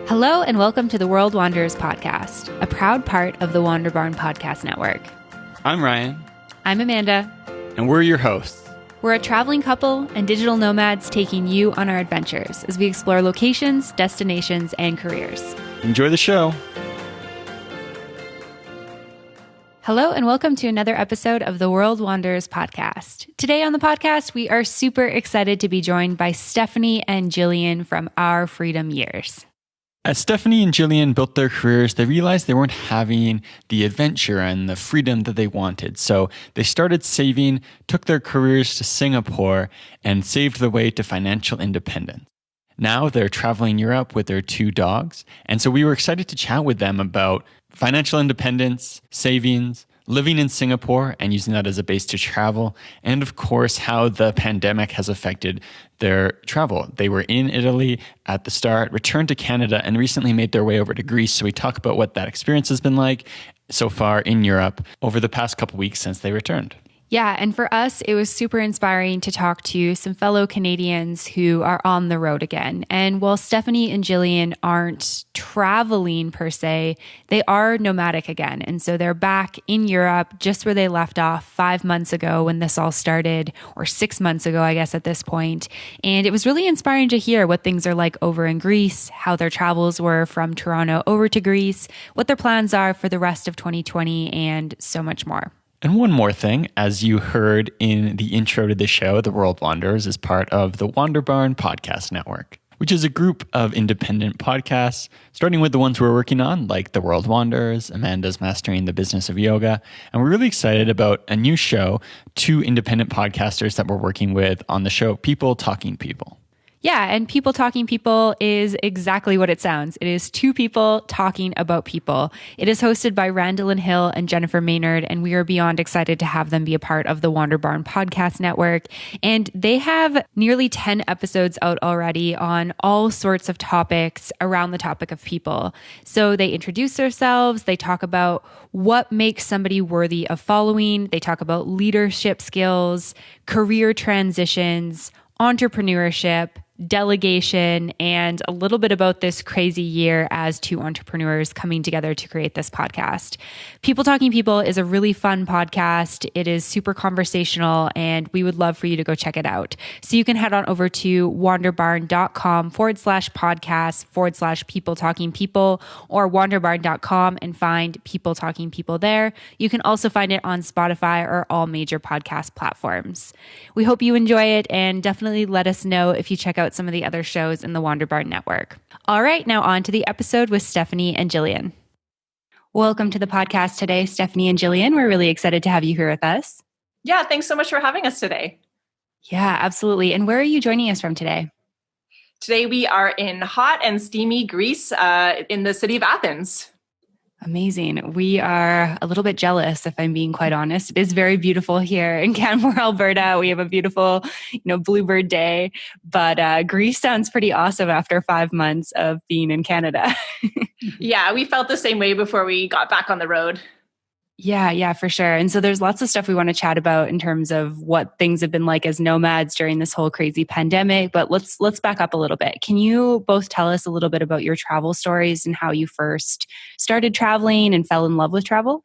Hello and welcome to the World Wanderers podcast, a proud part of the Wander Barn Podcast Network. I'm Ryan. I'm Amanda. And we're your hosts. We're a traveling couple and digital nomads taking you on our adventures as we explore locations, destinations, and careers. Enjoy the show. Hello and welcome to another episode of the World Wanderers podcast. Today on the podcast, we are super excited to be joined by Stephanie and Gillian from Our Freedom Years. As Stephanie and Gillian built their careers, they realized they weren't having the adventure and the freedom that they wanted. So they started saving, took their careers to Singapore, and saved the way to financial independence. Now they're traveling Europe with their 2 dogs. And so we were excited to chat with them about financial independence, savings, living in Singapore and using that as a base to travel, and of course, how the pandemic has affected their travel. They were in Italy at the start, returned to Canada, and recently made their way over to Greece. So we talk about what that experience has been like so far in Europe over the past couple weeks since they returned. Yeah, and for us, it was super inspiring to talk to some fellow Canadians who are on the road again. And while Stephanie and Gillian aren't traveling per se, they are nomadic again. And so they're back in Europe just where they left off 5 months ago when this all started, or 6 months ago, I guess, at this point. And it was really inspiring to hear what things are like over in Greece, how their travels were from Toronto over to Greece, what their plans are for the rest of 2020, and so much more. And one more thing, as you heard in the intro to the show, The World Wanderers is part of the Wander Barn Podcast Network, which is a group of independent podcasts, starting with the ones we're working on, like The World Wanderers, Amanda's Mastering the Business of Yoga. And we're really excited about a new show, 2 independent podcasters that we're working with on the show, People Talking People. Yeah, and People Talking People is exactly what it sounds. It is 2 people talking about people. It is hosted by Randall and Hill and Jennifer Maynard, and we are beyond excited to have them be a part of the Wander Barn Podcast Network. And they have nearly 10 episodes out already on all sorts of topics around the topic of people. So they introduce themselves, they talk about what makes somebody worthy of following, they talk about leadership skills, career transitions, entrepreneurship, delegation, and a little bit about this crazy year as 2 entrepreneurs coming together to create this podcast. People Talking People is a really fun podcast. It is super conversational, and we would love for you to go check it out. So you can head on over to wanderbarn.com/podcast/People Talking People or wanderbarn.com and find People Talking People there. You can also find it on Spotify or all major podcast platforms. We hope you enjoy it, and definitely let us know if you check out some of the other shows in the Wander Barn Network. All right, now on to the episode with Stephanie and Gillian. Welcome to the podcast today, Stephanie and Gillian. We're really excited to have you here with us. Yeah, thanks so much for having us today. Yeah, absolutely. And where are you joining us from today? Today we are in hot and steamy Greece in the city of Athens. Amazing. We are a little bit jealous, if I'm being quite honest. It is very beautiful here in Canmore, Alberta. We have a beautiful, bluebird day, but Greece sounds pretty awesome after 5 months of being in Canada. Yeah, we felt the same way before we got back on the road. Yeah, for sure. And so there's lots of stuff we want to chat about in terms of what things have been like as nomads during this whole crazy pandemic. But let's back up a little bit. Can you both tell us a little bit about your travel stories and how you first started traveling and fell in love with travel?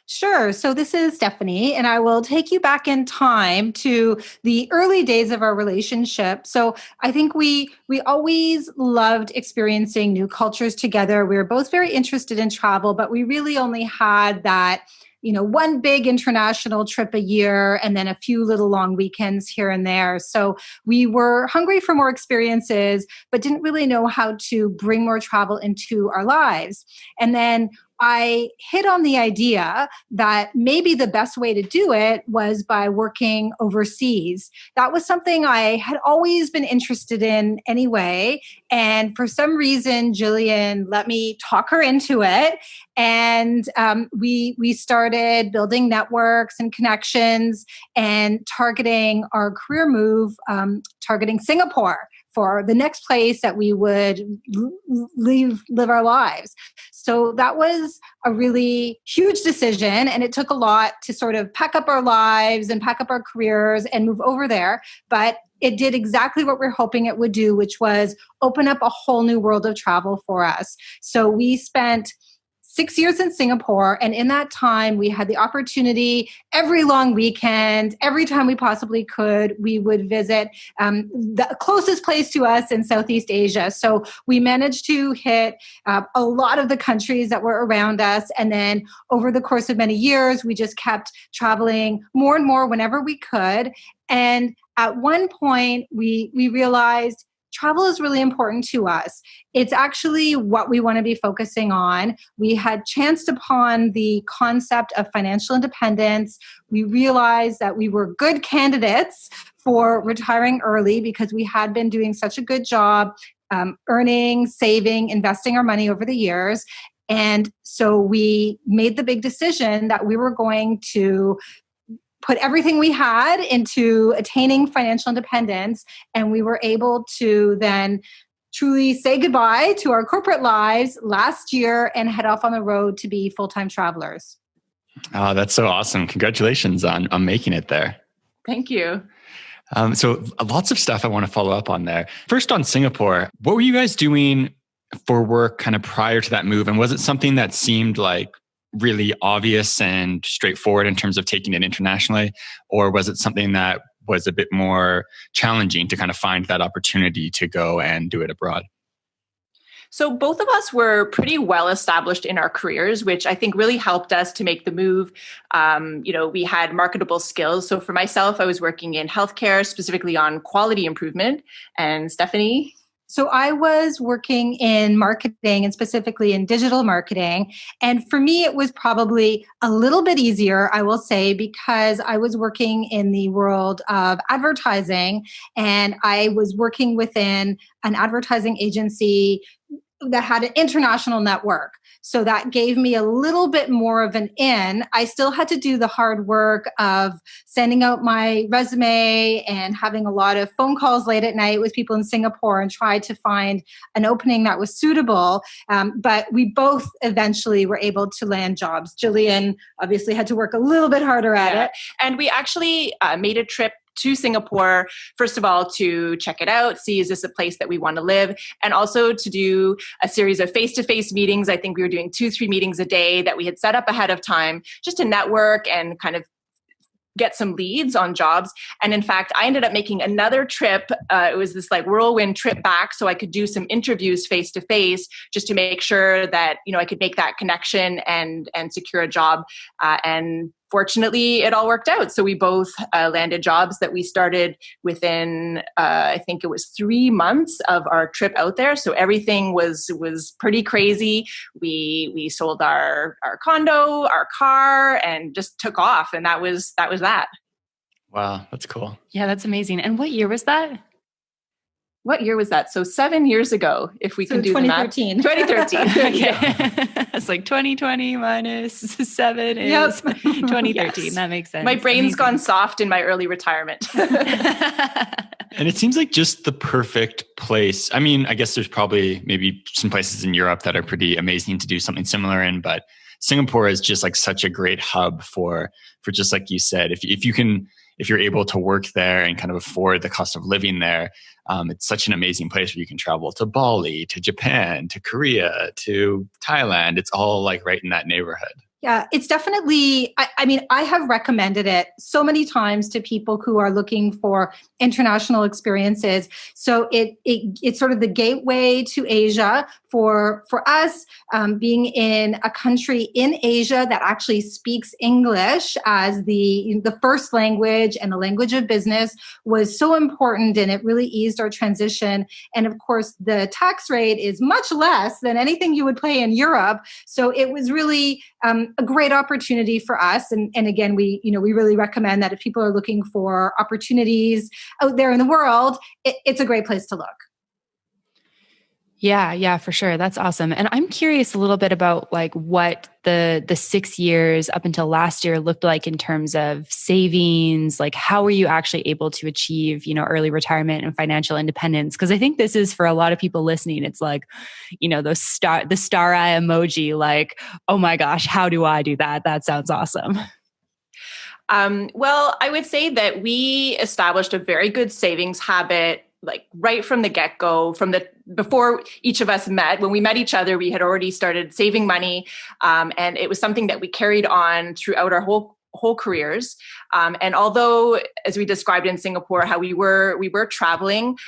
Sure. So this is Stephanie, and I will take you back in time to the early days of our relationship. So I think we always loved experiencing new cultures together. We were both very interested in travel, but we really only had that, one big international trip a year and then a few little long weekends here and there. So we were hungry for more experiences, but didn't really know how to bring more travel into our lives. And then I hit on the idea that maybe the best way to do it was by working overseas. That was something I had always been interested in anyway. And for some reason, Gillian let me talk her into it. And we started building networks and connections and targeting our career move, targeting Singapore for the next place that we would live our lives. So that was a really huge decision, and it took a lot to sort of pack up our lives and pack up our careers and move over there. But it did exactly what we're hoping it would do, which was open up a whole new world of travel for us. So we spent 6 years in Singapore. And in that time, we had the opportunity every long weekend, every time we possibly could, we would visit the closest place to us in Southeast Asia. So we managed to hit a lot of the countries that were around us. And then over the course of many years, we just kept traveling more and more whenever we could. And at one point, we realized travel is really important to us. It's actually what we want to be focusing on. We had chanced upon the concept of financial independence. We realized that we were good candidates for retiring early because we had been doing such a good job earning, saving, investing our money over the years. And so we made the big decision that we were going to put everything we had into attaining financial independence. And we were able to then truly say goodbye to our corporate lives last year and head off on the road to be full-time travelers. Oh, that's so awesome. Congratulations on making it there. Thank you. So lots of stuff I want to follow up on there. First on Singapore, what were you guys doing for work kind of prior to that move? And was it something that seemed like really obvious and straightforward in terms of taking it internationally? Or was it something that was a bit more challenging to kind of find that opportunity to go and do it abroad? So both of us were pretty well established in our careers, which I think really helped us to make the move. We had marketable skills. So for myself, I was working in healthcare, specifically on quality improvement. And Stephanie? So I was working in marketing and specifically in digital marketing. And for me, it was probably a little bit easier, I will say, because I was working in the world of advertising and I was working within an advertising agency that had an international network. So that gave me a little bit more of an in. I still had to do the hard work of sending out my resume and having a lot of phone calls late at night with people in Singapore and try to find an opening that was suitable. But we both eventually were able to land jobs. Gillian obviously had to work a little bit harder at it. And we actually made a trip to Singapore, first of all, to check it out, see is this a place that we want to live, and also to do a series of face-to-face meetings. I think we were doing 2-3 meetings a day that we had set up ahead of time just to network and kind of get some leads on jobs. And in fact, I ended up making another trip. It was this like whirlwind trip back so I could do some interviews face to face just to make sure that, I could make that connection and secure a job. And fortunately, it all worked out. So we both landed jobs that we started within, I think it was 3 months of our trip out there. So everything was pretty crazy. We sold our condo, our car, and just took off. And that was that. Wow, that's cool. Yeah, that's amazing. And what year was that? What year was that? So 7 years ago, if we can do 2013. the math. 2013. Okay. It's like 2020 minus 7 is 2013. Yes. That makes sense. My brain's gone soft in my early retirement. And it seems like just the perfect place. I mean, I guess there's probably maybe some places in Europe that are pretty amazing to do something similar in, but Singapore is just like such a great hub for just like you said, if you're able to work there and kind of afford the cost of living there, it's such an amazing place where you can travel to Bali, to Japan, to Korea, to Thailand. It's all like right in that neighborhood. Yeah, it's definitely, I have recommended it so many times to people who are looking for international experiences. So it's sort of the gateway to Asia for us, being in a country in Asia that actually speaks English as the first language and the language of business was so important, and it really eased our transition. And of course, the tax rate is much less than anything you would pay in Europe. So it was really a great opportunity for us. And again, we really recommend that if people are looking for opportunities out there in the world, it's a great place to look. Yeah, for sure. That's awesome. And I'm curious a little bit about like what the 6 years up until last year looked like in terms of savings. Like, how were you actually able to achieve, early retirement and financial independence? Because I think this is for a lot of people listening. It's like, the star eye emoji, like, oh my gosh, how do I do that? That sounds awesome. Well, I would say that we established a very good savings habit, like right from the get-go, before each of us met. When we met each other, we had already started saving money, and it was something that we carried on throughout our whole careers. And although, as we described in Singapore, how we were traveling,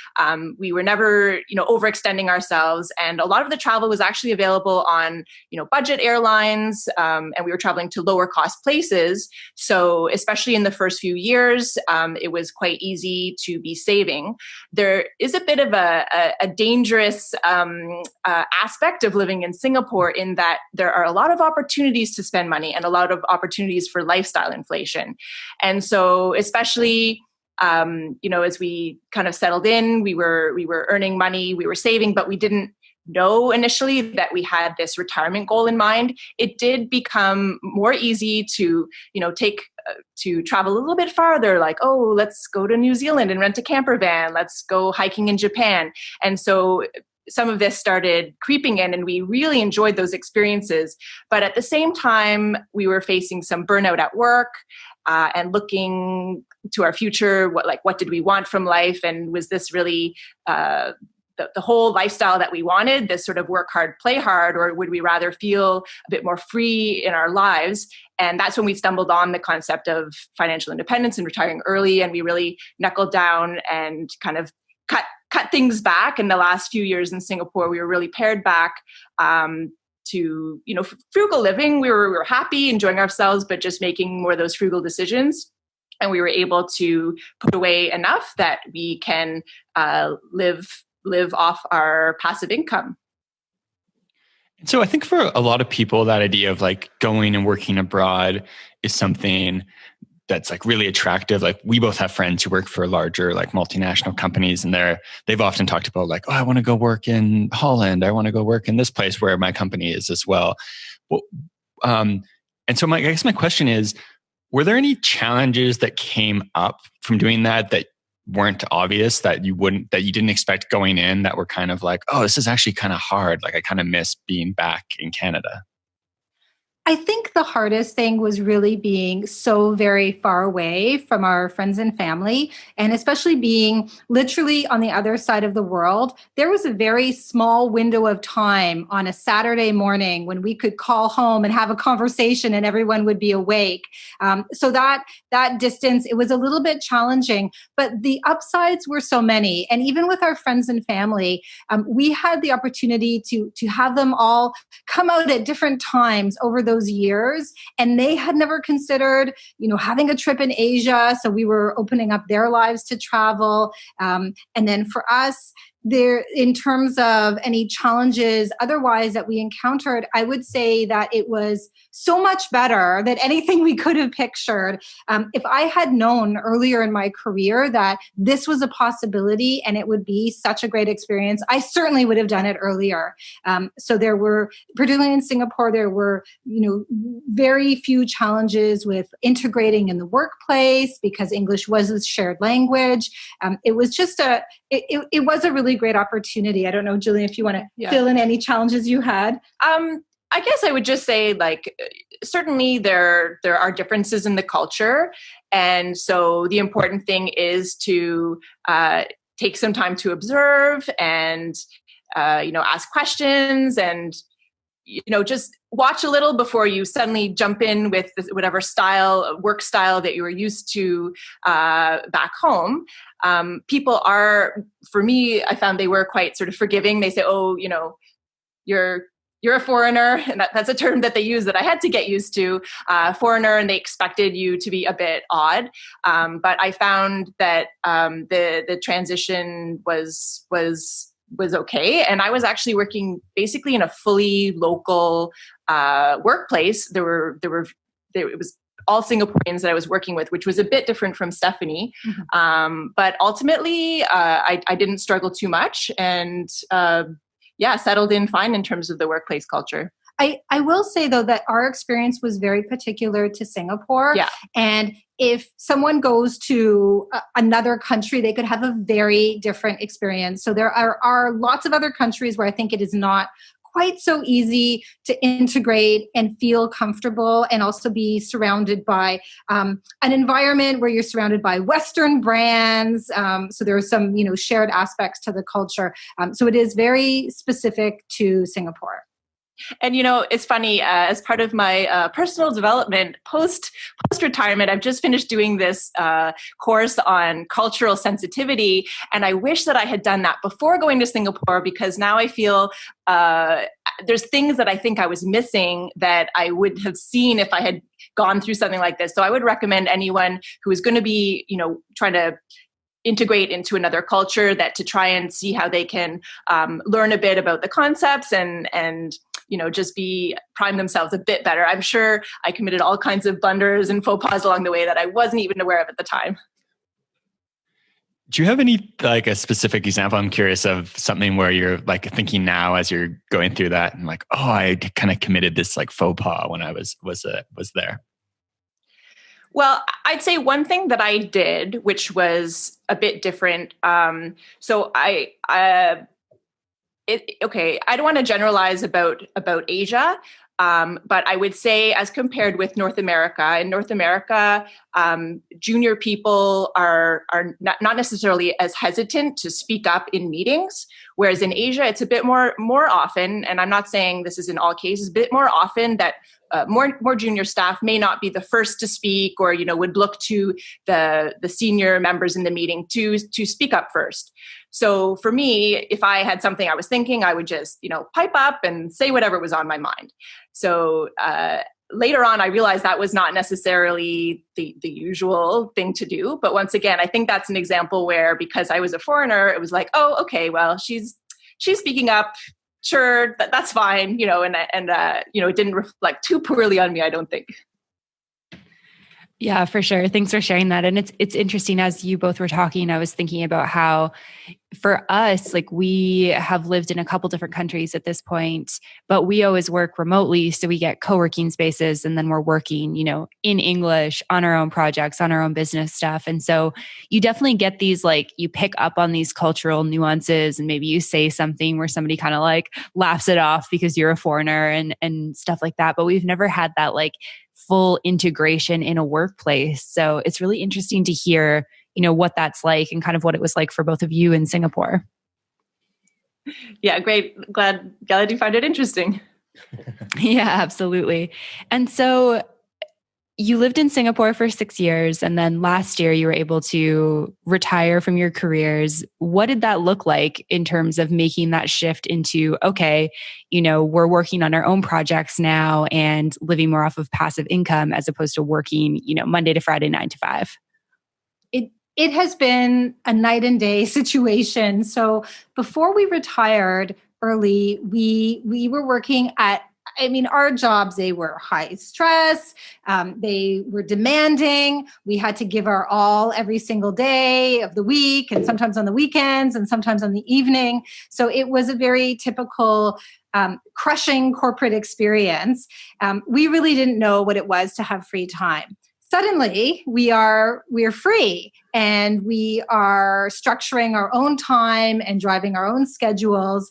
we were never, overextending ourselves. And a lot of the travel was actually available on, budget airlines, and we were traveling to lower cost places. So especially in the first few years, it was quite easy to be saving. There is a bit of a dangerous aspect of living in Singapore, in that there are a lot of opportunities to spend money and a lot of opportunities for lifestyle inflation. And so especially, as we kind of settled in, we were earning money, we were saving, but we didn't know initially that we had this retirement goal in mind. It did become more easy to, to travel a little bit farther, like, oh, let's go to New Zealand and rent a camper van. Let's go hiking in Japan. And so some of this started creeping in, and we really enjoyed those experiences. But at the same time, we were facing some burnout at work, and looking to our future. What did we want from life? And was this really the whole lifestyle that we wanted, this sort of work hard, play hard, or would we rather feel a bit more free in our lives? And that's when we stumbled on the concept of financial independence and retiring early. And we really knuckled down and kind of cut things back. In the last few years in Singapore, we were really pared back to, frugal living. We were happy, enjoying ourselves, but just making more of those frugal decisions. And we were able to put away enough that we can live off our passive income. And so I think for a lot of people, that idea of like going and working abroad is something that's like really attractive. Like, we both have friends who work for larger like multinational companies, and they've often talked about like, oh, I want to go work in Holland. I want to go work in this place where my company is as well. Well, and so I guess my question is, were there any challenges that came up from doing that weren't obvious, that you didn't expect going in, that were kind of like, oh, this is actually kind of hard. Like, I kind of miss being back in Canada? I think the hardest thing was really being so very far away from our friends and family, and especially being literally on the other side of the world. There was a very small window of time on a Saturday morning when we could call home and have a conversation and everyone would be awake. So that distance, it was a little bit challenging, but the upsides were so many. And even with our friends and family, we had the opportunity to have them all come out at different times over those years, and they had never considered, having a trip in Asia. So we were opening up their lives to travel. And then for us, there, in terms of any challenges otherwise that we encountered, I would say that it was so much better than anything we could have pictured. If I had known earlier in my career that this was a possibility and it would be such a great experience, I certainly would have done it earlier. So there were, particularly in Singapore, there were, very few challenges with integrating in the workplace because English was a shared language. It was just it was a really great opportunity. I don't know, Gillian, if you want to fill in any challenges you had. I guess I would just say, like, certainly there are differences in the culture. And so the important thing is to take some time to observe and, ask questions and, just watch a little before you suddenly jump in with whatever work style that you were used to back home. People are, for me, I found they were quite sort of forgiving. They say, oh, you're a foreigner. And that's a term that they use that I had to get used to, foreigner, and they expected you to be a bit odd. But I found that the transition was okay. And I was actually working basically in a fully local workplace. It was all Singaporeans that I was working with, which was a bit different from Stephanie. Mm-hmm. But ultimately, I didn't struggle too much, and settled in fine in terms of the workplace culture. I will say, though, that our experience was very particular to Singapore. Yeah. And if someone goes to another country, they could have a very different experience. So there are lots of other countries where I think it is not quite so easy to integrate and feel comfortable, and also be surrounded by an environment where you're surrounded by Western brands. So there are some, shared aspects to the culture. So it is very specific to Singapore. And it's funny. As part of my personal development post retirement, I've just finished doing this course on cultural sensitivity, and I wish that I had done that before going to Singapore, because now I feel there's things that I think I was missing that I would have seen if I had gone through something like this. So I would recommend anyone who is going to be, trying to integrate into another culture, that to try and see how they can learn a bit about the concepts and just prime themselves a bit better. I'm sure I committed all kinds of blunders and faux pas along the way that I wasn't even aware of at the time. Do you have any, a specific example? I'm curious of something where you're thinking now as you're going through that and I kind of committed this faux pas when I was there. Well, I'd say one thing that I did, which was a bit different. So I don't want to generalize about Asia, but I would say, as compared with North America, in North America, junior people are not necessarily as hesitant to speak up in meetings, whereas in Asia, it's a bit more often, and I'm not saying this is in all cases, a bit more often that more junior staff may not be the first to speak, or would look to the senior members in the meeting to speak up first. So for me, if I had something I was thinking, I would just pipe up and say whatever was on my mind. So later on, I realized that was not necessarily the usual thing to do. But once again, I think that's an example where, because I was a foreigner, it was oh, okay, well, she's speaking up. Sure, that's fine, and it didn't reflect too poorly on me, I don't think. Yeah, for sure. Thanks for sharing that. And it's interesting, as you both were talking, I was thinking about how for us, we have lived in a couple different countries at this point, but we always work remotely. So we get co-working spaces, and then we're working, in English on our own projects, on our own business stuff. And so you definitely get these, you pick up on these cultural nuances, and maybe you say something where somebody kind of laughs it off because you're a foreigner and stuff like that. But we've never had that full integration in a workplace. So it's really interesting to hear, what that's like, and kind of what it was like for both of you in Singapore. Yeah, great. Glad you find it interesting. Yeah, absolutely. And so you lived in Singapore for 6 years, and then last year you were able to retire from your careers. What did that look like in terms of making that shift into, okay, we're working on our own projects now and living more off of passive income as opposed to working, Monday to Friday, 9 to 5? It has been a night and day situation. So before we retired early, we were working at, our jobs, they were high stress. They were demanding. We had to give our all every single day of the week, and sometimes on the weekends, and sometimes on the evening. So it was a very typical crushing corporate experience. We really didn't know what it was to have free time. Suddenly, we are free, and we are structuring our own time and driving our own schedules.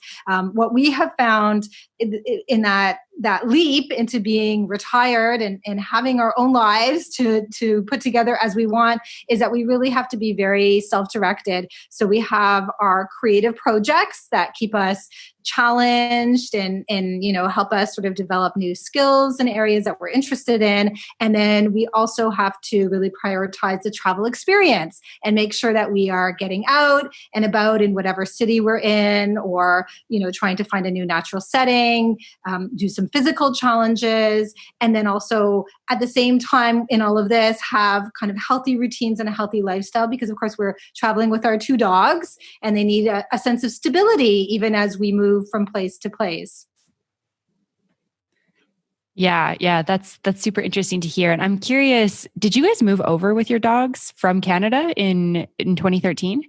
What we have found in that leap into being retired and having our own lives to put together as we want is that we really have to be very self-directed. So we have our creative projects that keep us challenged and help us sort of develop new skills in areas that we're interested in. And then we also have to really prioritize the travel experience and make sure that we are getting out and about in whatever city we're in, or trying to find a new natural setting, do some physical challenges, and then also at the same time in all of this have kind of healthy routines and a healthy lifestyle, because of course we're traveling with our 2 dogs, and they need a sense of stability even as we move from place to place. Yeah, that's super interesting to hear. And I'm curious, did you guys move over with your dogs from Canada in 2013?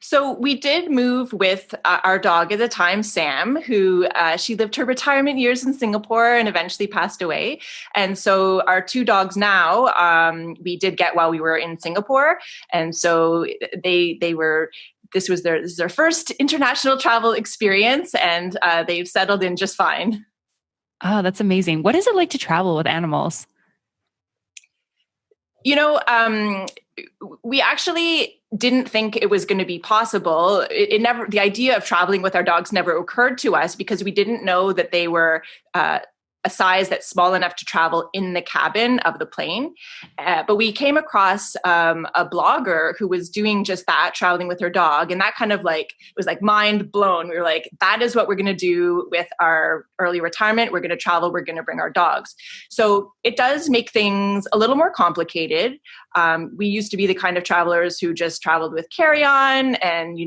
So we did move with our dog at the time, Sam, who she lived her retirement years in Singapore and eventually passed away. And so our 2 dogs now, we did get while we were in Singapore. And so they were this is their first international travel experience, and they've settled in just fine. Oh, that's amazing. What is it like to travel with animals? We actually didn't think it was going to be possible. The idea of traveling with our dogs never occurred to us because we didn't know that they were a size that's small enough to travel in the cabin of the plane. But we came across a blogger who was doing just that, traveling with her dog. And that kind of was mind blown. We were like, that is what we're going to do with our early retirement. We're going to travel. We're going to bring our dogs. So it does make things a little more complicated. We used to be the kind of travelers who just traveled with carry-on. And,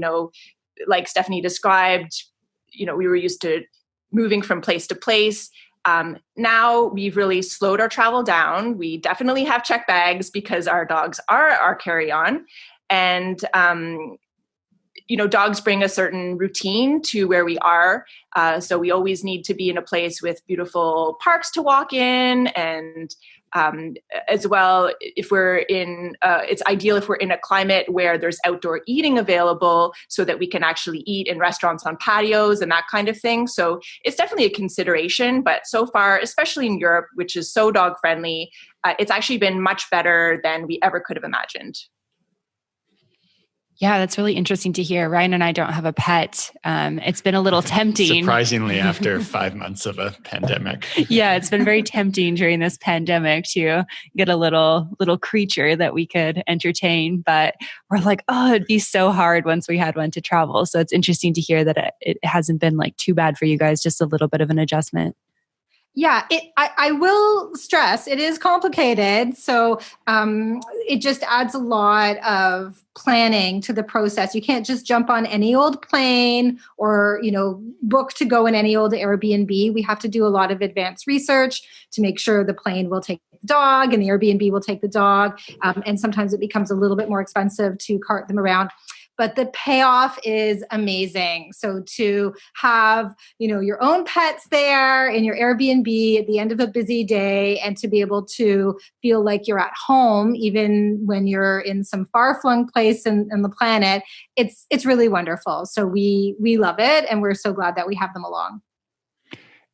like Stephanie described, we were used to moving from place to place. Now we've really slowed our travel down. We definitely have check bags because our dogs are our carry-on. And, dogs bring a certain routine to where we are. So we always need to be in a place with beautiful parks to walk in. And as well, if we're in, it's ideal if we're in a climate where there's outdoor eating available so that we can actually eat in restaurants on patios and that kind of thing. So it's definitely a consideration, but so far, especially in Europe, which is so dog friendly, it's actually been much better than we ever could have imagined. Yeah, that's really interesting to hear. Ryan and I don't have a pet. It's been a little tempting. Surprisingly, after 5 months of a pandemic. Yeah, it's been very tempting during this pandemic to get a little creature that we could entertain. But we're like, oh, it'd be so hard once we had one to travel. So it's interesting to hear that it hasn't been too bad for you guys, just a little bit of an adjustment. Yeah, I will stress it is complicated. So it just adds a lot of planning to the process. You can't just jump on any old plane or, book to go in any old Airbnb. We have to do a lot of advanced research to make sure the plane will take the dog and the Airbnb will take the dog. And sometimes it becomes a little bit more expensive to cart them around. But the payoff is amazing. So to have, your own pets there in your Airbnb at the end of a busy day and to be able to feel like you're at home, even when you're in some far-flung place in the planet, it's really wonderful. So we love it. And we're so glad that we have them along.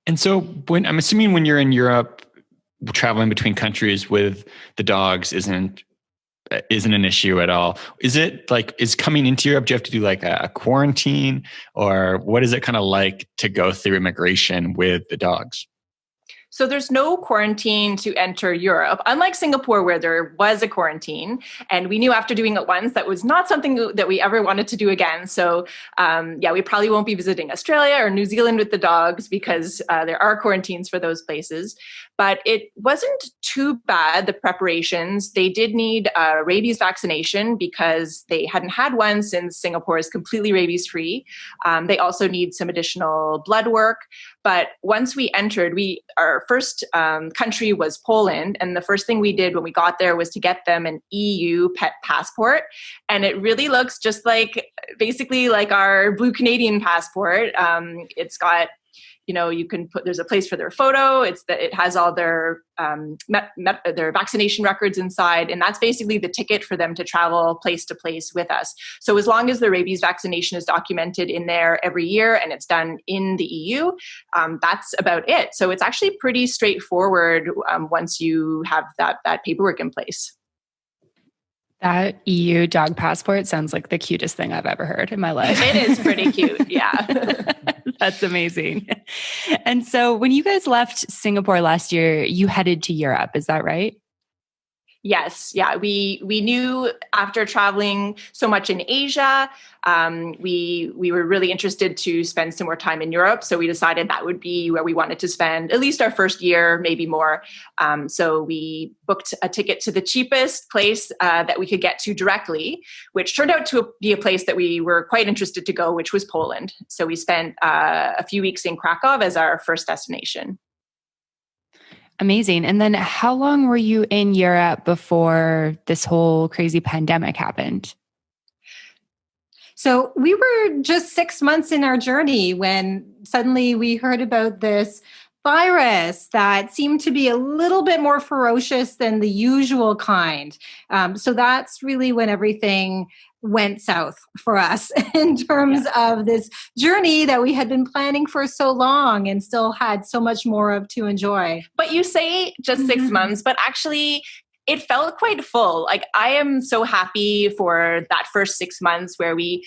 And so I'm assuming when you're in Europe, traveling between countries with the dogs isn't an issue at all. Is it is coming into Europe, do you have to do a quarantine, or what is it kind of like to go through immigration with the dogs? So there's no quarantine to enter Europe, unlike Singapore where there was a quarantine. And we knew after doing it once that was not something that we ever wanted to do again. So we probably won't be visiting Australia or New Zealand with the dogs because there are quarantines for those places. But it wasn't too bad, the preparations. They did need a rabies vaccination because they hadn't had one since Singapore is completely rabies-free. They also need some additional blood work. But once we entered, our first country was Poland. And the first thing we did when we got there was to get them an EU pet passport. And it really looks just basically like our Blue Canadian passport. It's got, you can there's a place for their photo. It has all their vaccination records inside. And that's basically the ticket for them to travel place to place with us. So as long as the rabies vaccination is documented in there every year and it's done in the EU, that's about it. So it's actually pretty straightforward once you have that paperwork in place. That EU dog passport sounds like the cutest thing I've ever heard in my life. It is pretty cute. Yeah. That's amazing. And so when you guys left Singapore last year, you headed to Europe. Is that right? Yes. Yeah. We knew after traveling so much in Asia, we were really interested to spend some more time in Europe. So we decided that would be where we wanted to spend at least our first year, maybe more. So we booked a ticket to the cheapest place that we could get to directly, which turned out to be a place that we were quite interested to go, which was Poland. So we spent a few weeks in Krakow as our first destination. Amazing. And then how long were you in Europe before this whole crazy pandemic happened? So we were just 6 months in our journey when suddenly we heard about this virus that seemed to be a little bit more ferocious than the usual kind. So that's really when everything went south for us in terms of this journey that we had been planning for so long and still had so much more of to enjoy. But you say just 6 months, but actually it felt quite full. Like, I am so happy for that first 6 months where we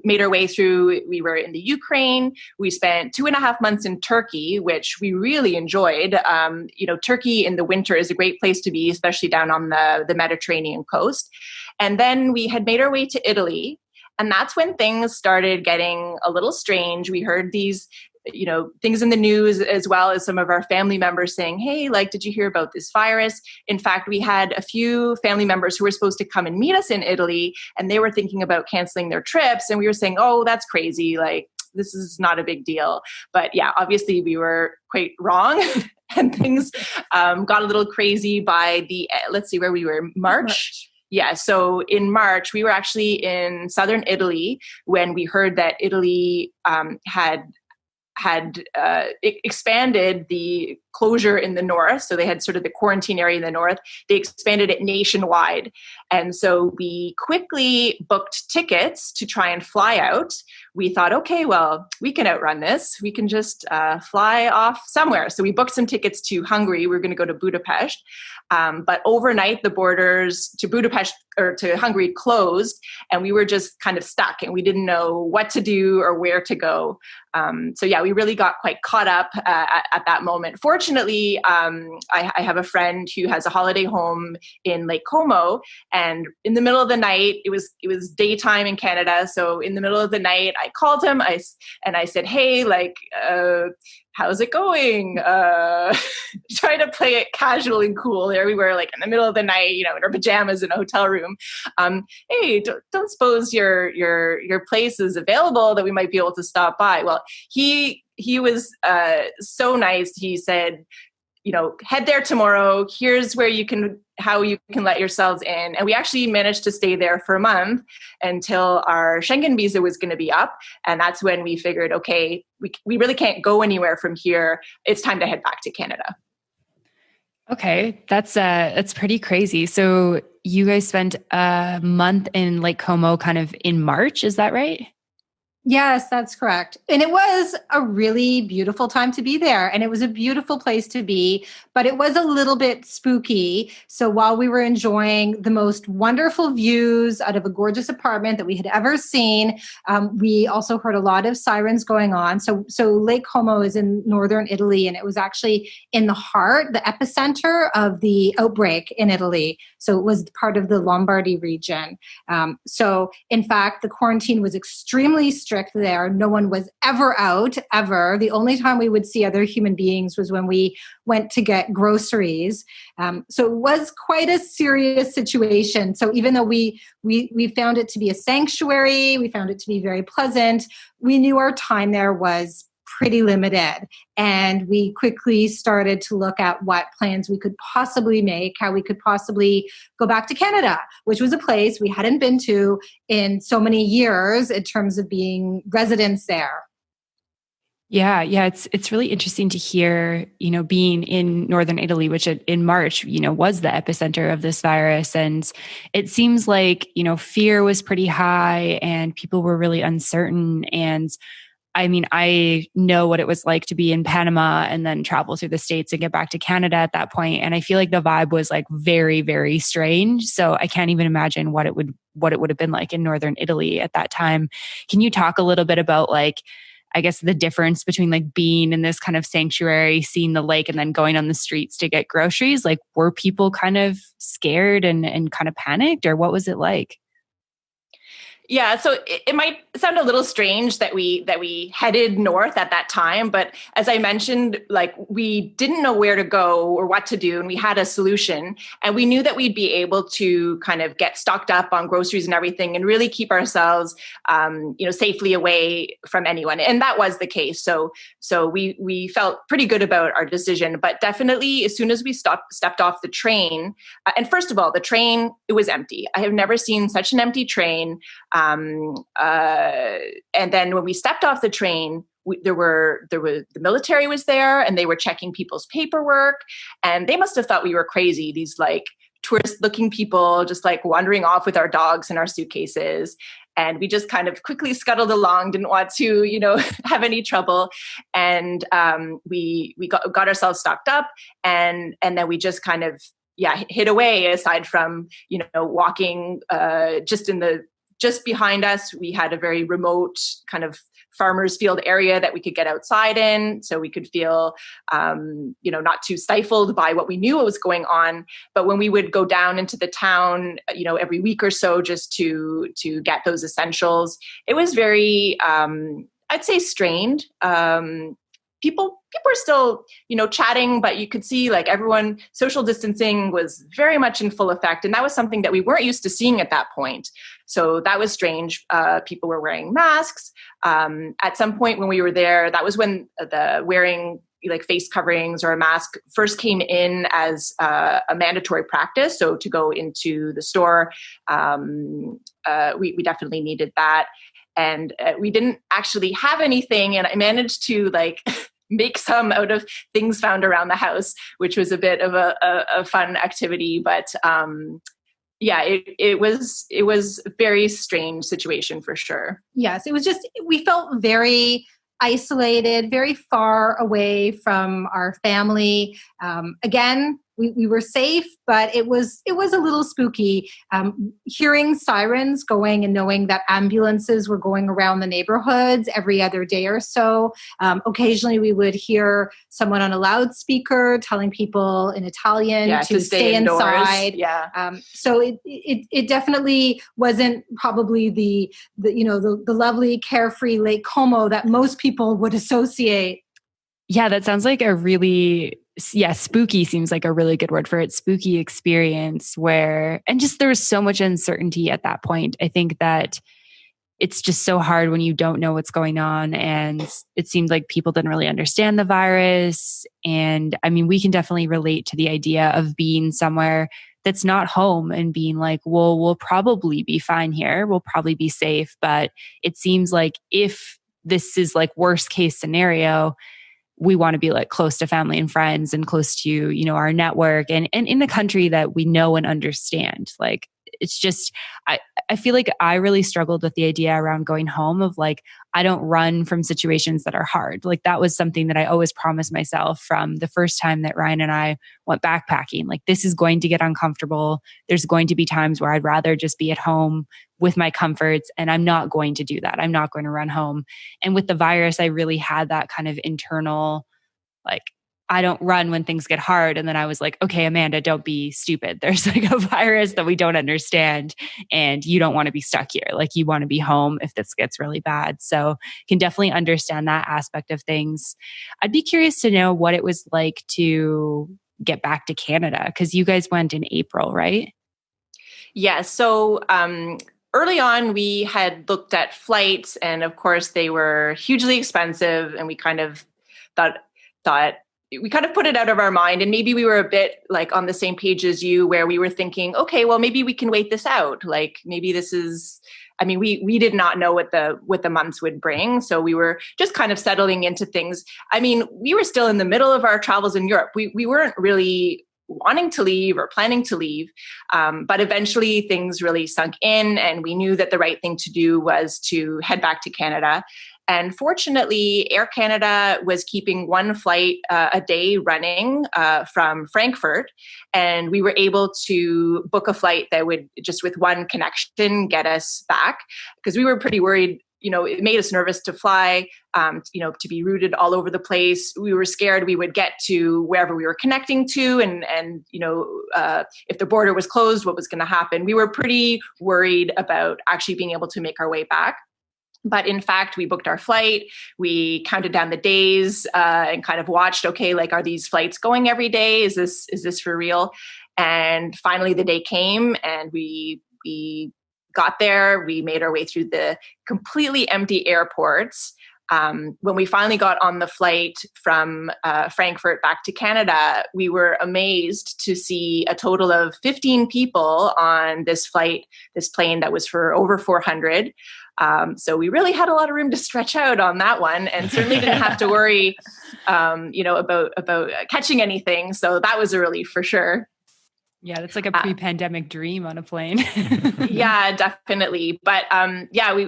made our way through. We were in the Ukraine. We spent 2.5 months in Turkey, which we really enjoyed. Turkey in the winter is a great place to be, especially down on the Mediterranean coast. And then we had made our way to Italy. And that's when things started getting a little strange. We heard these things in the news, as well as some of our family members saying, hey, did you hear about this virus? In fact, we had a few family members who were supposed to come and meet us in Italy, and they were thinking about canceling their trips. And we were saying, oh, that's crazy. This is not a big deal. But yeah, obviously we were quite wrong. And things got a little crazy by let's see where we were, March. Yeah. So in March, we were actually in southern Italy when we heard that Italy had expanded the closure in the north. So they had sort of the quarantine area in the north. They expanded it nationwide. And so we quickly booked tickets to try and fly out. We thought, okay, well, we can outrun this. We can just fly off somewhere. So we booked some tickets to Hungary. We were going to go to Budapest. But overnight, the borders to Budapest or to Hungary closed, and we were just kind of stuck, and we didn't know what to do or where to go. We really got quite caught up at that moment. Fortunately, I have a friend who has a holiday home in Lake Como, and in the middle of the night, it was daytime in Canada. So in the middle of the night, I called him. I said, hey, how's it going? Trying to play it casual and cool. There we were, in the middle of the night, in our pajamas in a hotel room. Hey, don't suppose your place is available that we might be able to stop by? Well, he was so nice. He said, head there tomorrow. Here's how you can let yourselves in. And we actually managed to stay there for a month until our Schengen visa was going to be up. And that's when we figured, okay, we really can't go anywhere from here. It's time to head back to Canada. Okay. That's pretty crazy. So you guys spent a month in Lake Como kind of in March. Is that right? Yes, that's correct. And it was a really beautiful time to be there. And it was a beautiful place to be, but it was a little bit spooky. So while we were enjoying the most wonderful views out of a gorgeous apartment that we had ever seen, we also heard a lot of sirens going on. So Lake Como is in northern Italy, and it was actually in the epicenter of the outbreak in Italy. So it was part of the Lombardy region. So in fact, the quarantine was extremely strict there. No one was ever out, ever. The only time we would see other human beings was when we went to get groceries. So it was quite a serious situation. So even though we found it to be a sanctuary, we found it to be very pleasant, we knew our time there was pretty limited. And we quickly started to look at what plans we could possibly make, how we could possibly go back to Canada, which was a place we hadn't been to in so many years in terms of being residents there. Yeah. It's really interesting to hear, being in northern Italy, which in March, was the epicenter of this virus. And it seems like, fear was pretty high and people were really uncertain. And I mean, I know what it was like to be in Panama and then travel through the States and get back to Canada at that point. And I feel like the vibe was very, very strange. So I can't even imagine what it would have been like in northern Italy at that time. Can you talk a little bit about I guess the difference between being in this kind of sanctuary, seeing the lake, and then going on the streets to get groceries? Were people kind of scared and kind of panicked, or what was it like? Yeah, so it might sound a little strange that we headed north at that time, but as I mentioned, we didn't know where to go or what to do, and we had a solution, and we knew that we'd be able to kind of get stocked up on groceries and everything, and really keep ourselves, safely away from anyone, and that was the case. So we felt pretty good about our decision, but definitely as soon as we stepped off the train, and first of all, the train, it was empty. I have never seen such an empty train. And then when we stepped off the train, the military was there, and they were checking people's paperwork, and they must have thought we were crazy. These like tourist looking people just like wandering off with our dogs and our suitcases. And we just kind of quickly scuttled along, didn't want to, have any trouble. And we got ourselves stocked up, and then we just kind of, hid away. Aside from, walking just behind us, we had a very remote kind of farmer's field area that we could get outside in, so we could feel, not too stifled by what we knew was going on. But when we would go down into the town, every week or so, just to get those essentials, it was very, I'd say, strained. People were still, chatting, but you could see like everyone, social distancing was very much in full effect. And that was something that we weren't used to seeing at that point. So that was strange. People were wearing masks. At some point when we were there, that was when the wearing like face coverings or a mask first came in as a mandatory practice. So to go into the store, we definitely needed that. And we didn't actually have anything. And I managed to like make some out of things found around the house, which was a bit of a fun activity. But it was a very strange situation for sure. Yes, it was just, we felt very isolated, very far away from our family. Again, we were safe, but it was a little spooky. Hearing sirens going and knowing that ambulances were going around the neighborhoods every other day or so. Occasionally we would hear someone on a loudspeaker telling people in Italian to stay inside. Yeah. So it definitely wasn't probably the lovely carefree Lake Como that most people would associate. Yeah, that sounds like a really, spooky seems like a really good word for it. Spooky experience and just there was so much uncertainty at that point. I think that it's just so hard when you don't know what's going on. And it seemed like people didn't really understand the virus. And I mean, we can definitely relate to the idea of being somewhere that's not home and being like, well, we'll probably be fine here. We'll probably be safe. But it seems like if this is like worst case scenario, we want to be like close to family and friends and close to, our network and in the country that we know and understand. Like, it's just, I feel like I really struggled with the idea around going home of like, I don't run from situations that are hard. Like that was something that I always promised myself from the first time that Ryan and I went backpacking. Like, this is going to get uncomfortable. There's going to be times where I'd rather just be at home with my comforts, and I'm not going to do that. I'm not going to run home. And with the virus, I really had that kind of internal, like, I don't run when things get hard. And then I was like, okay, Amanda, don't be stupid. There's like a virus that we don't understand, and you don't want to be stuck here. Like, you want to be home if this gets really bad. So can definitely understand that aspect of things. I'd be curious to know what it was like to get back to Canada, because you guys went in April, right? Yeah. So early on, we had looked at flights, and of course they were hugely expensive, and we kind of thought we kind of put it out of our mind. And maybe we were a bit like on the same page as you, where we were thinking, okay, well, maybe we can wait this out. Like, maybe this is, I mean, we did not know what the months would bring. So we were just kind of settling into things. I mean, we were still in the middle of our travels in Europe. We weren't really wanting to leave or planning to leave. But eventually things really sunk in, and we knew that the right thing to do was to head back to Canada. And fortunately, Air Canada was keeping one flight a day running from Frankfurt. And we were able to book a flight that would just with one connection get us back, because we were pretty worried. It made us nervous to fly, to be routed all over the place. We were scared we would get to wherever we were connecting to, and if the border was closed, what was going to happen. We were pretty worried about actually being able to make our way back. But in fact, we booked our flight. We counted down the days and kind of watched, okay, like, are these flights going every day? Is this for real? And finally the day came, and we got there. We made our way through the completely empty airports. when we finally got on the flight from Frankfurt back to Canada, we were amazed to see a total of 15 people on this plane that was for over 400. So we really had a lot of room to stretch out on that one, and certainly didn't have to worry, about catching anything. So that was a relief for sure. Yeah, that's like a pre-pandemic dream on a plane. Yeah, definitely. But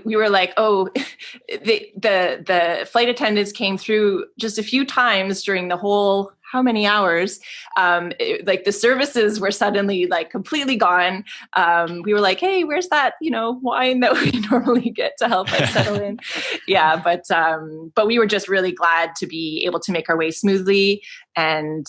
we were like, oh, the flight attendants came through just a few times during the whole how many hours, like the services were suddenly like completely gone. We were like, hey, where's that, wine that we normally get to help us settle in? Yeah. But we were just really glad to be able to make our way smoothly, and,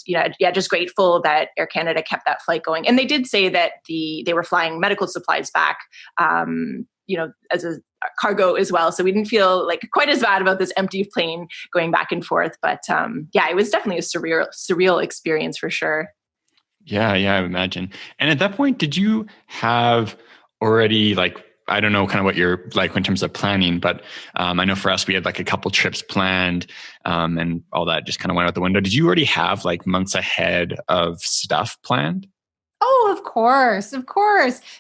just grateful that Air Canada kept that flight going. And they did say that they were flying medical supplies back, as a cargo as well. So we didn't feel like quite as bad about this empty plane going back and forth. But it was definitely a surreal experience for sure. Yeah, I imagine. And at that point, did you have already I don't know kind of what you're like in terms of planning, but I know for us, we had like a couple trips planned and all that just kind of went out the window. Did you already have like months ahead of stuff planned? Oh, of course,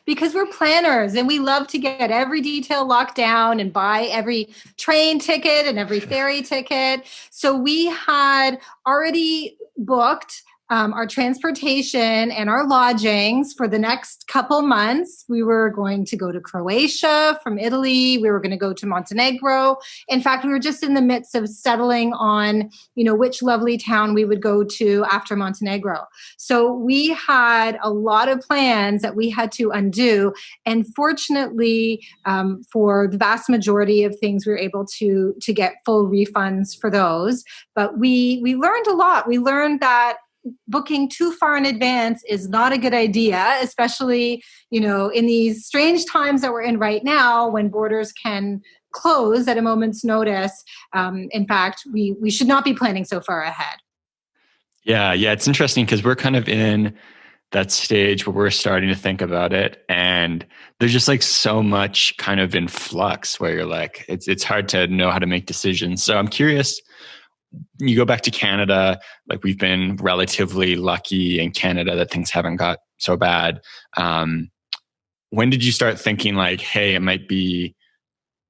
because we're planners and we love to get every detail locked down and buy every train ticket and every ferry ticket. So we had already booked our transportation and our lodgings for the next couple months. We were going to go to Croatia from Italy. We were going to go to Montenegro. In fact, we were just in the midst of settling on, which lovely town we would go to after Montenegro. So we had a lot of plans that we had to undo. And fortunately, for the vast majority of things, we were able to get full refunds for those. But we learned a lot. We learned that booking too far in advance is not a good idea, especially, in these strange times that we're in right now when borders can close at a moment's notice. In fact, we should not be planning so far ahead. Yeah. It's interesting because we're kind of in that stage where we're starting to think about it, and there's just like so much kind of in flux where you're like, it's hard to know how to make decisions. So I'm curious, you go back to Canada, like we've been relatively lucky in Canada that things haven't got so bad. When did you start thinking like, hey, it might be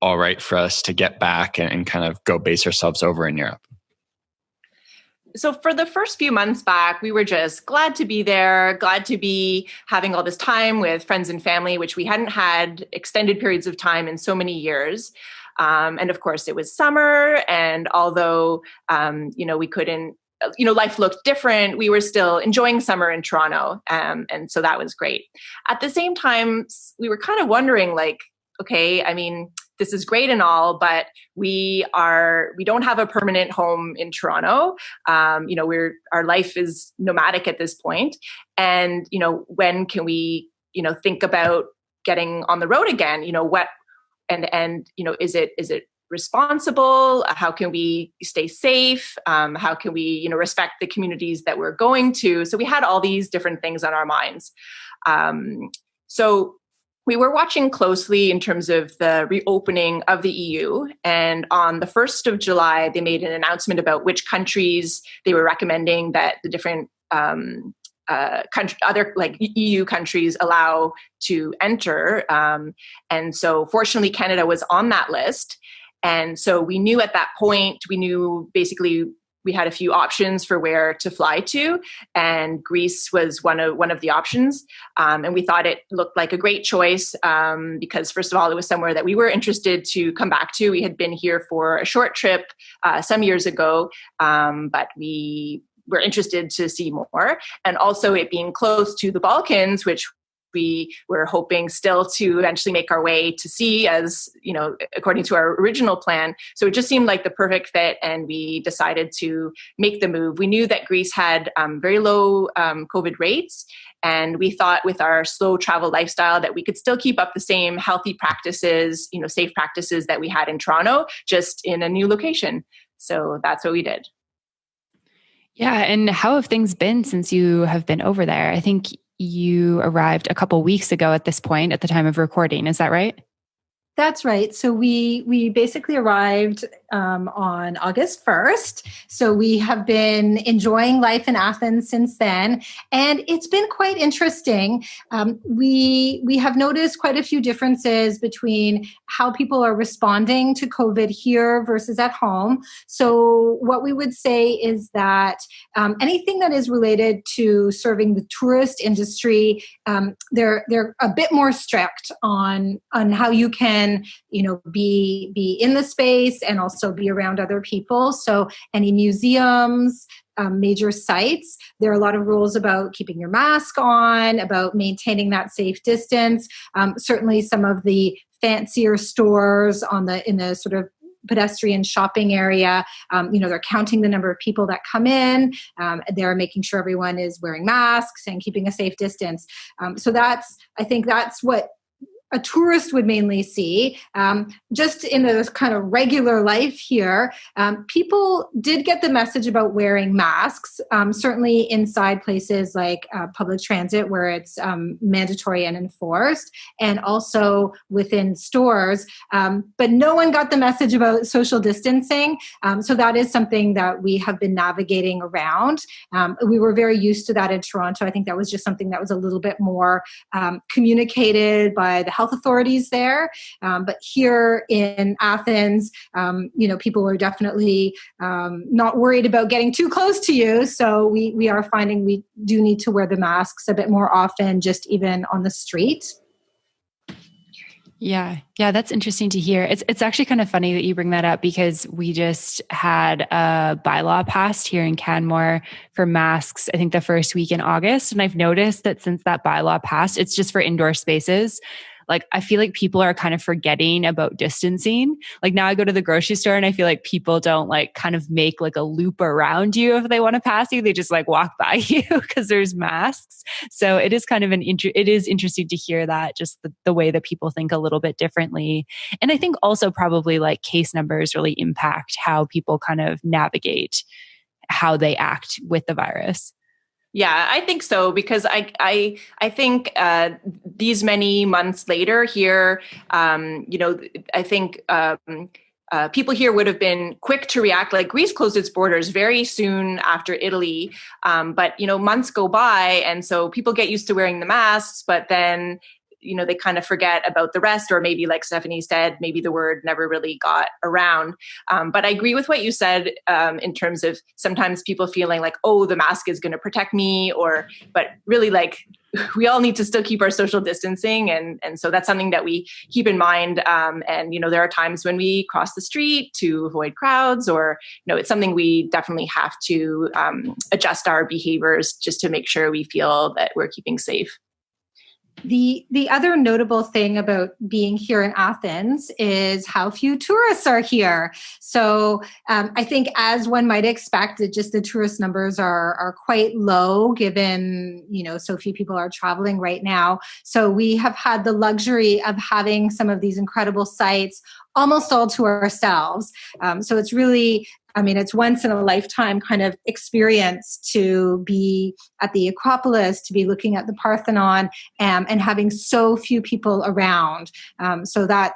all right for us to get back and kind of go base ourselves over in Europe? So for the first few months back, we were just glad to be there, glad to be having all this time with friends and family, which we hadn't had extended periods of time in so many years. And of course, it was summer. And although, we couldn't, life looked different, we were still enjoying summer in Toronto. And so that was great. At the same time, we were kind of wondering like, okay, I mean, this is great and all, but we don't have a permanent home in Toronto. Our life is nomadic at this point. And, when can we, think about getting on the road again? Is it responsible? How can we stay safe? How can we, respect the communities that we're going to? So we had all these different things on our minds. So we were watching closely in terms of the reopening of the EU. And on the 1st of July, they made an announcement about which countries they were recommending that the different other like EU countries allow to enter. And so fortunately, Canada was on that list. And so we knew at that point, basically we had a few options for where to fly to, and Greece was one of the options. And we thought it looked like a great choice because first of all, it was somewhere that we were interested to come back to. We had been here for a short trip some years ago, but we're interested to see more. And also it being close to the Balkans, which we were hoping still to eventually make our way to see as, according to our original plan. So it just seemed like the perfect fit, and we decided to make the move. We knew that Greece had very low COVID rates, and we thought with our slow travel lifestyle that we could still keep up the same healthy practices, safe practices that we had in Toronto, just in a new location. So that's what we did. Yeah. And how have things been since you have been over there? I think you arrived a couple weeks ago at this point at the time of recording. Is that right? That's right. So we basically arrived on August 1st. So we have been enjoying life in Athens since then. And it's been quite interesting. We have noticed quite a few differences between how people are responding to COVID here versus at home. So what we would say is that anything that is related to serving the tourist industry, they're a bit more strict on how you can, be in the space and also be around other people. So any museums, major sites, there are a lot of rules about keeping your mask on, about maintaining that safe distance. Certainly some of the fancier stores in the sort of pedestrian shopping area, they're counting the number of people that come in. They're making sure everyone is wearing masks and keeping a safe distance. So I think that's what a tourist would mainly see. Just in the kind of regular life here, people did get the message about wearing masks, certainly inside places like public transit where it's mandatory and enforced, and also within stores. But no one got the message about social distancing. So that is something that we have been navigating around. We were very used to that in Toronto. I think that was just something that was a little bit more communicated by the health authorities there. But here in Athens, people are definitely not worried about getting too close to you. So we are finding we do need to wear the masks a bit more often, just even on the street. Yeah, that's interesting to hear. It's actually kind of funny that you bring that up because we just had a bylaw passed here in Canmore for masks, I think the first week in August. And I've noticed that since that bylaw passed, it's just for indoor spaces. Like, I feel like people are kind of forgetting about distancing. Like now I go to the grocery store and I feel like people don't like kind of make like a loop around you if they want to pass you. They just like walk by you because there's masks. So it is kind of it is interesting to hear that, just the way that people think a little bit differently. And I think also probably like case numbers really impact how people kind of navigate how they act with the virus. Yeah, I think so, because I think these many months later here, I think people here would have been quick to react. Like Greece closed its borders very soon after Italy, but months go by, and so people get used to wearing the masks, but then they kind of forget about the rest, or maybe like Stephanie said, maybe the word never really got around. But I agree with what you said in terms of sometimes people feeling like, oh, the mask is going to protect me, but really like we all need to still keep our social distancing. And so that's something that we keep in mind. And there are times when we cross the street to avoid crowds, or, it's something we definitely have to adjust our behaviors just to make sure we feel that we're keeping safe. The other notable thing about being here in Athens is how few tourists are here. So I think, as one might expect, just the tourist numbers are quite low given, so few people are traveling right now. So we have had the luxury of having some of these incredible sites almost all to ourselves. So it's really, it's once in a lifetime kind of experience to be at the Acropolis, to be looking at the Parthenon, and having so few people around. So I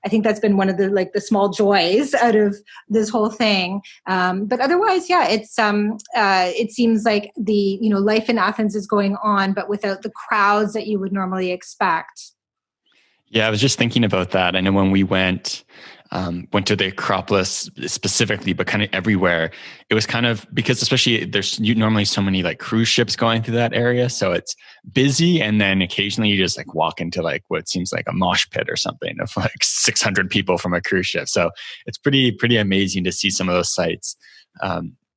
think that's been one of the small joys out of this whole thing. But otherwise, yeah, it seems like the, life in Athens is going on, but without the crowds that you would normally expect. Yeah, I was just thinking about that. I know when we went to the Acropolis specifically, but kind of everywhere, it was kind of, because especially there's normally so many like cruise ships going through that area. So it's busy. And then occasionally you just like walk into like what seems like a mosh pit or something of like 600 people from a cruise ship. So it's pretty amazing to see some of those sites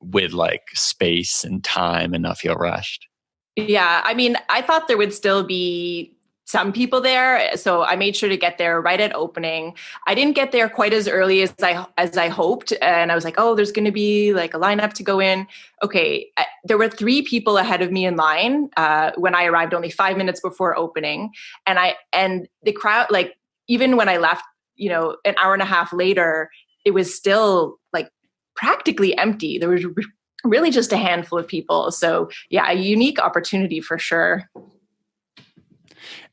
with like space and time and not feel rushed. Yeah. I thought there would still be some people there, so I made sure to get there right at opening. I didn't get there quite as early as I hoped, and I was like, oh, there's going to be like a lineup to go in. Okay, there were 3 people ahead of me in line when I arrived, only 5 minutes before opening, and the crowd, like even when I left, an hour and a half later, it was still like practically empty. There was really just a handful of people. So yeah, a unique opportunity for sure.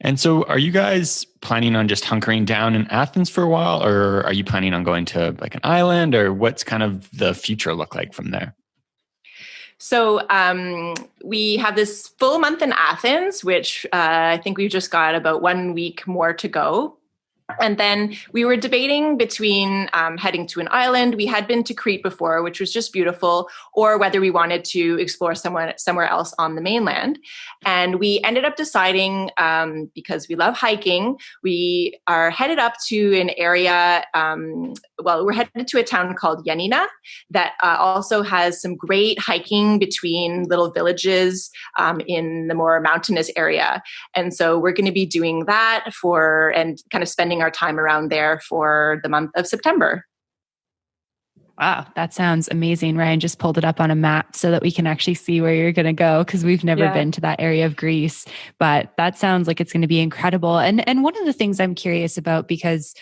And so are you guys planning on just hunkering down in Athens for a while, or are you planning on going to like an island, or what's kind of the future look like from there? So we have this full month in Athens, which I think we've just got about 1 week more to go. And then we were debating between heading to an island. We had been to Crete before, which was just beautiful, or whether we wanted to explore somewhere else on the mainland. And we ended up deciding, because we love hiking, we are headed up to an area, we're headed to a town called Yanina that also has some great hiking between little villages in the more mountainous area. And so we're going to be doing that and kind of spending our time around there for the month of September. Wow, that sounds amazing. Ryan just pulled it up on a map so that we can actually see where you're going to go, because we've never been to that area of Greece. But that sounds like it's going to be incredible. And one of the things I'm curious about, because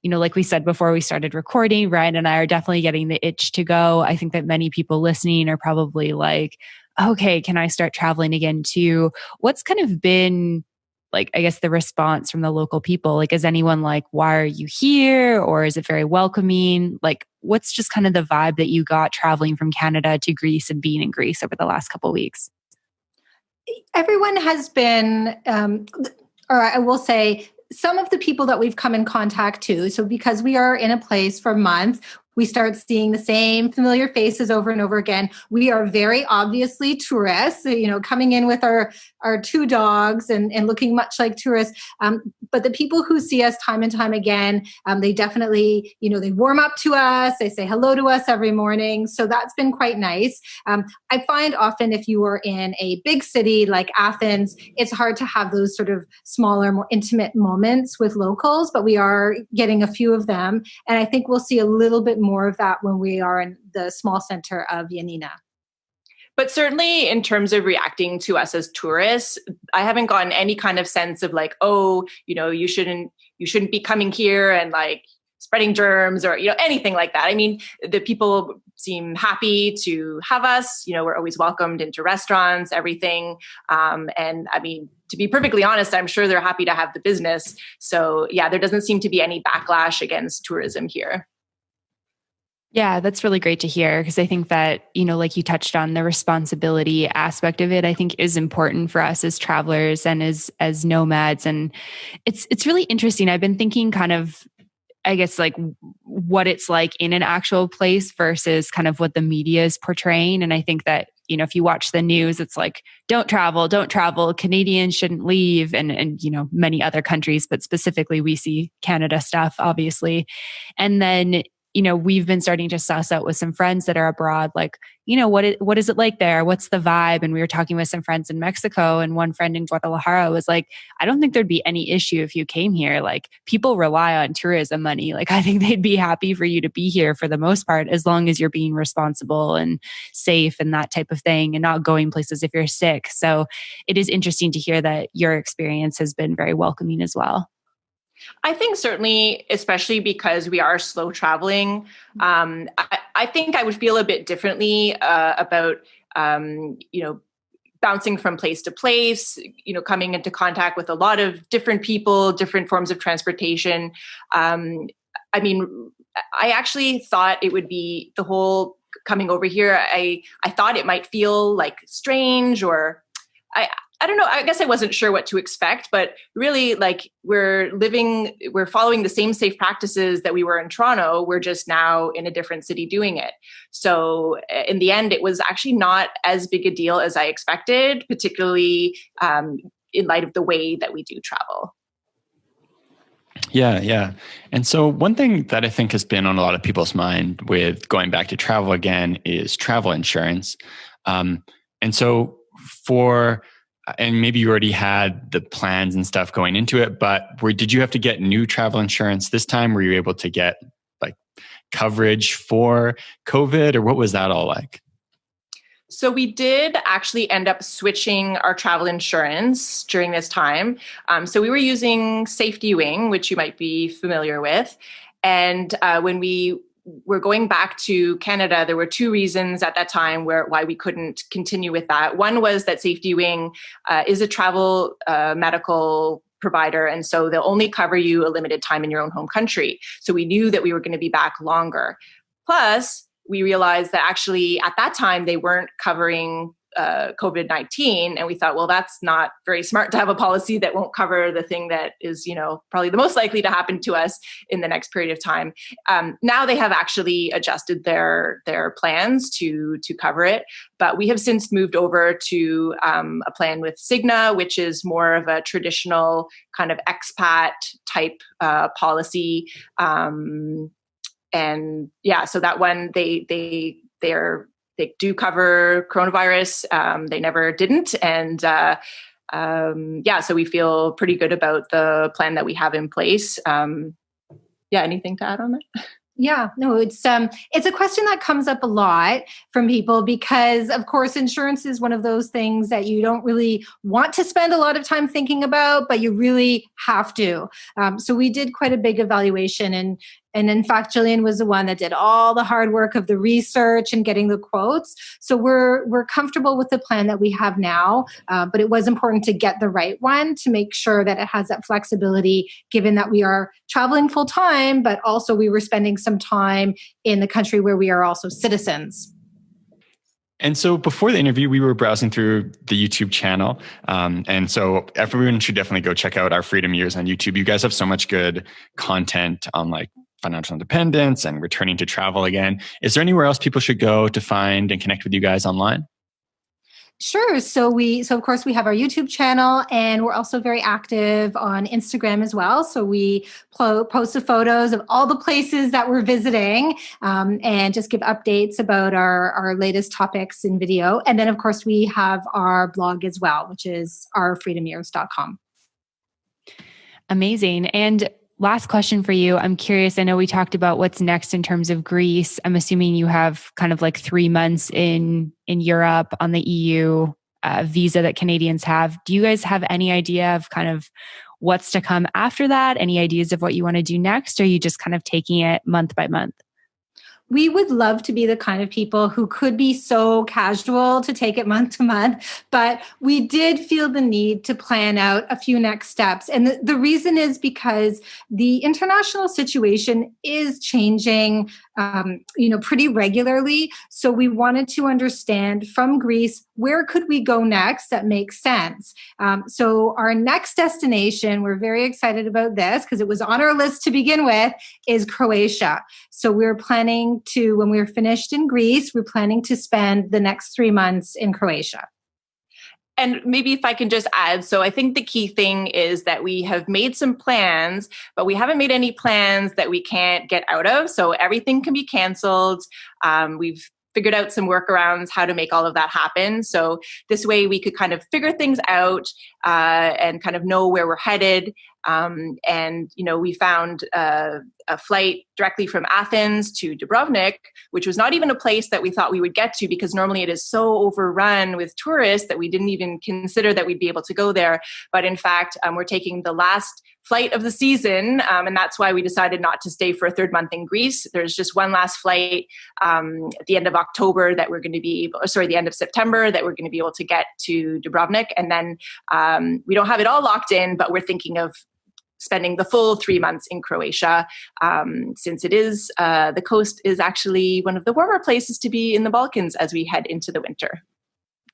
like we said before we started recording, Ryan and I are definitely getting the itch to go. I think that many people listening are probably like, okay, can I start traveling again too? What's kind of been like, I guess, the response from the local people? Like, is anyone like, why are you here? Or is it very welcoming? Like, what's just kind of the vibe that you got traveling from Canada to Greece and being in Greece over the last couple of weeks? Everyone has been, or I will say, some of the people that we've come in contact to. So because we are in a place for months, we start seeing the same familiar faces over and over again. We are very obviously tourists, coming in with our two dogs and looking much like tourists. But the people who see us time and time again, they definitely, they warm up to us. They say hello to us every morning. So that's been quite nice. I find often if you are in a big city like Athens, it's hard to have those sort of smaller, more intimate moments with locals, but we are getting a few of them. And I think we'll see a little bit more of that when we are in the small center of Yanina. But certainly in terms of reacting to us as tourists, I haven't gotten any kind of sense of like, oh, you shouldn't be coming here and like spreading germs or, anything like that. I mean, the people seem happy to have us, we're always welcomed into restaurants, everything. And I mean, to be perfectly honest, I'm sure they're happy to have the business. So yeah, there doesn't seem to be any backlash against tourism here. Yeah, that's really great to hear, because I think that, like you touched on, the responsibility aspect of it, I think is important for us as travelers and as nomads. And it's really interesting. I've been thinking kind of, I guess, like what it's like in an actual place versus kind of what the media is portraying. And I think that, if you watch the news, it's like, don't travel, Canadians shouldn't leave, and many other countries, but specifically we see Canada stuff, obviously. And then, we've been starting to suss out with some friends that are abroad, like, what is it like there? What's the vibe? And we were talking with some friends in Mexico, and one friend in Guadalajara was like, I don't think there'd be any issue if you came here. Like, people rely on tourism money. Like, I think they'd be happy for you to be here for the most part, as long as you're being responsible and safe and that type of thing, and not going places if you're sick. So it is interesting to hear that your experience has been very welcoming as well. I think certainly, especially because we are slow traveling, I think I would feel a bit differently about, bouncing from place to place, coming into contact with a lot of different people, different forms of transportation. I mean, I actually thought it would be the whole coming over here. I thought it might feel like strange, or I don't know. I guess I wasn't sure what to expect, but really, like, we're following the same safe practices that we were in Toronto. We're just now in a different city doing it. So in the end, it was actually not as big a deal as I expected, particularly in light of the way that we do travel. Yeah. And so one thing that I think has been on a lot of people's mind with going back to travel again is travel insurance. And so and maybe you already had the plans and stuff going into it, but did you have to get new travel insurance this time? Were you able to get like coverage for COVID, or what was that all like? So we did actually end up switching our travel insurance during this time. So we were using Safety Wing, which you might be familiar with. And when we we're going back to Canada, there were two reasons at that time why we couldn't continue with that. One was that Safety Wing is a travel medical provider, and so they'll only cover you a limited time in your own home country. So we knew that we were going to be back longer. Plus, we realized that actually at that time they weren't covering COVID-19. And we thought, well, that's not very smart to have a policy that won't cover the thing that is, probably the most likely to happen to us in the next period of time. Now they have actually adjusted their plans to cover it. But we have since moved over to a plan with Cigna, which is more of a traditional kind of expat type policy. So that one, they do cover coronavirus. They never didn't. And so we feel pretty good about the plan that we have in place. Anything to add on that? Yeah, no, it's a question that comes up a lot from people because, of course, insurance is one of those things that you don't really want to spend a lot of time thinking about, but you really have to. So we did quite a big evaluation, and in fact, Gillian was the one that did all the hard work of the research and getting the quotes. So we're comfortable with the plan that we have now, but it was important to get the right one to make sure that it has that flexibility, given that we are traveling full time, but also we were spending some time in the country where we are also citizens. And so before the interview, we were browsing through the YouTube channel. And so everyone should definitely go check out our Freedom Years on YouTube. You guys have so much good content on financial independence and returning to travel again. Is there anywhere else people should go to find and connect with you guys online? Sure. So of course we have our YouTube channel, and we're also very active on Instagram as well. So we post the photos of all the places that we're visiting, and just give updates about our latest topics in video. And then of course we have our blog as well, which is ourfreedomyears.com. Amazing. And last question for you. I'm curious. I know we talked about what's next in terms of Greece. I'm assuming you have kind of 3 months in Europe on the EU visa that Canadians have. Do you guys have any idea of kind of what's to come after that? Any ideas of what you want to do next? Or are you just kind of taking it month by month? We would love to be the kind of people who could be so casual to take it month to month, but we did feel the need to plan out a few next steps. And the reason is because the international situation is changing, pretty regularly. So we wanted to understand from Greece, where could we go next that makes sense? So our next destination, we're very excited about this because it was on our list to begin with, is Croatia. So we're planning to, when we're finished in Greece, we're planning to spend the next 3 months in Croatia. And maybe if I can just add, so I think the key thing is that we have made some plans, but we haven't made any plans that we can't get out of. So everything can be canceled. We've figured out some workarounds how to make all of that happen. So this way we could kind of figure things out and kind of know where we're headed. We found a flight directly from Athens to Dubrovnik, which was not even a place that we thought we would get to because normally it is so overrun with tourists that we didn't even consider that we'd be able to go there. But in fact, we're taking the last flight of the season, and that's why we decided not to stay for a third month in Greece. There's just one last flight at the end of October that we're going to be the end of September that we're going to be able to get to Dubrovnik. And then we don't have it all locked in, but we're thinking of spending the full 3 months in Croatia, since it is the coast is actually one of the warmer places to be in the Balkans as we head into the winter.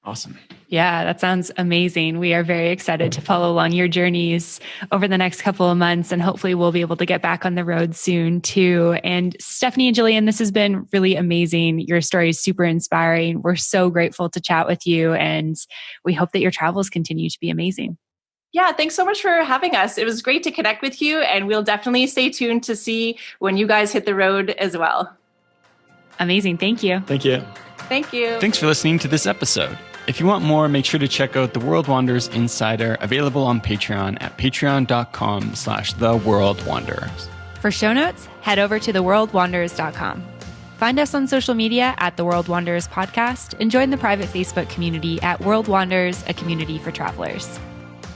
Awesome. Yeah, that sounds amazing. We are very excited to follow along your journeys over the next couple of months, and hopefully we'll be able to get back on the road soon too. And Stephanie and Gillian, this has been really amazing. Your story is super inspiring. We're so grateful to chat with you, and we hope that your travels continue to be amazing. Yeah, thanks so much for having us. It was great to connect with you, and we'll definitely stay tuned to see when you guys hit the road as well. Amazing. Thank you. Thank you. Thank you. Thanks for listening to this episode. If you want more, make sure to check out the World Wanderers Insider, available on Patreon at patreon.com/theworldwanderers. For show notes, head over to theworldwanderers.com. Find us on social media at The World Wanderers Podcast, and join the private Facebook community at World Wanderers, a community for travelers.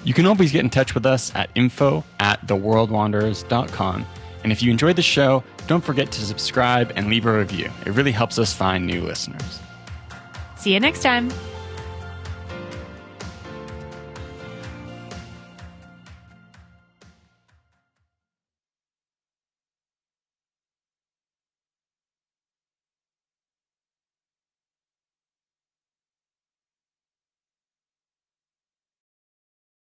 You can always get in touch with us at info@theworldwanderers.com. And if you enjoyed the show, don't forget to subscribe and leave a review. It really helps us find new listeners. See you next time.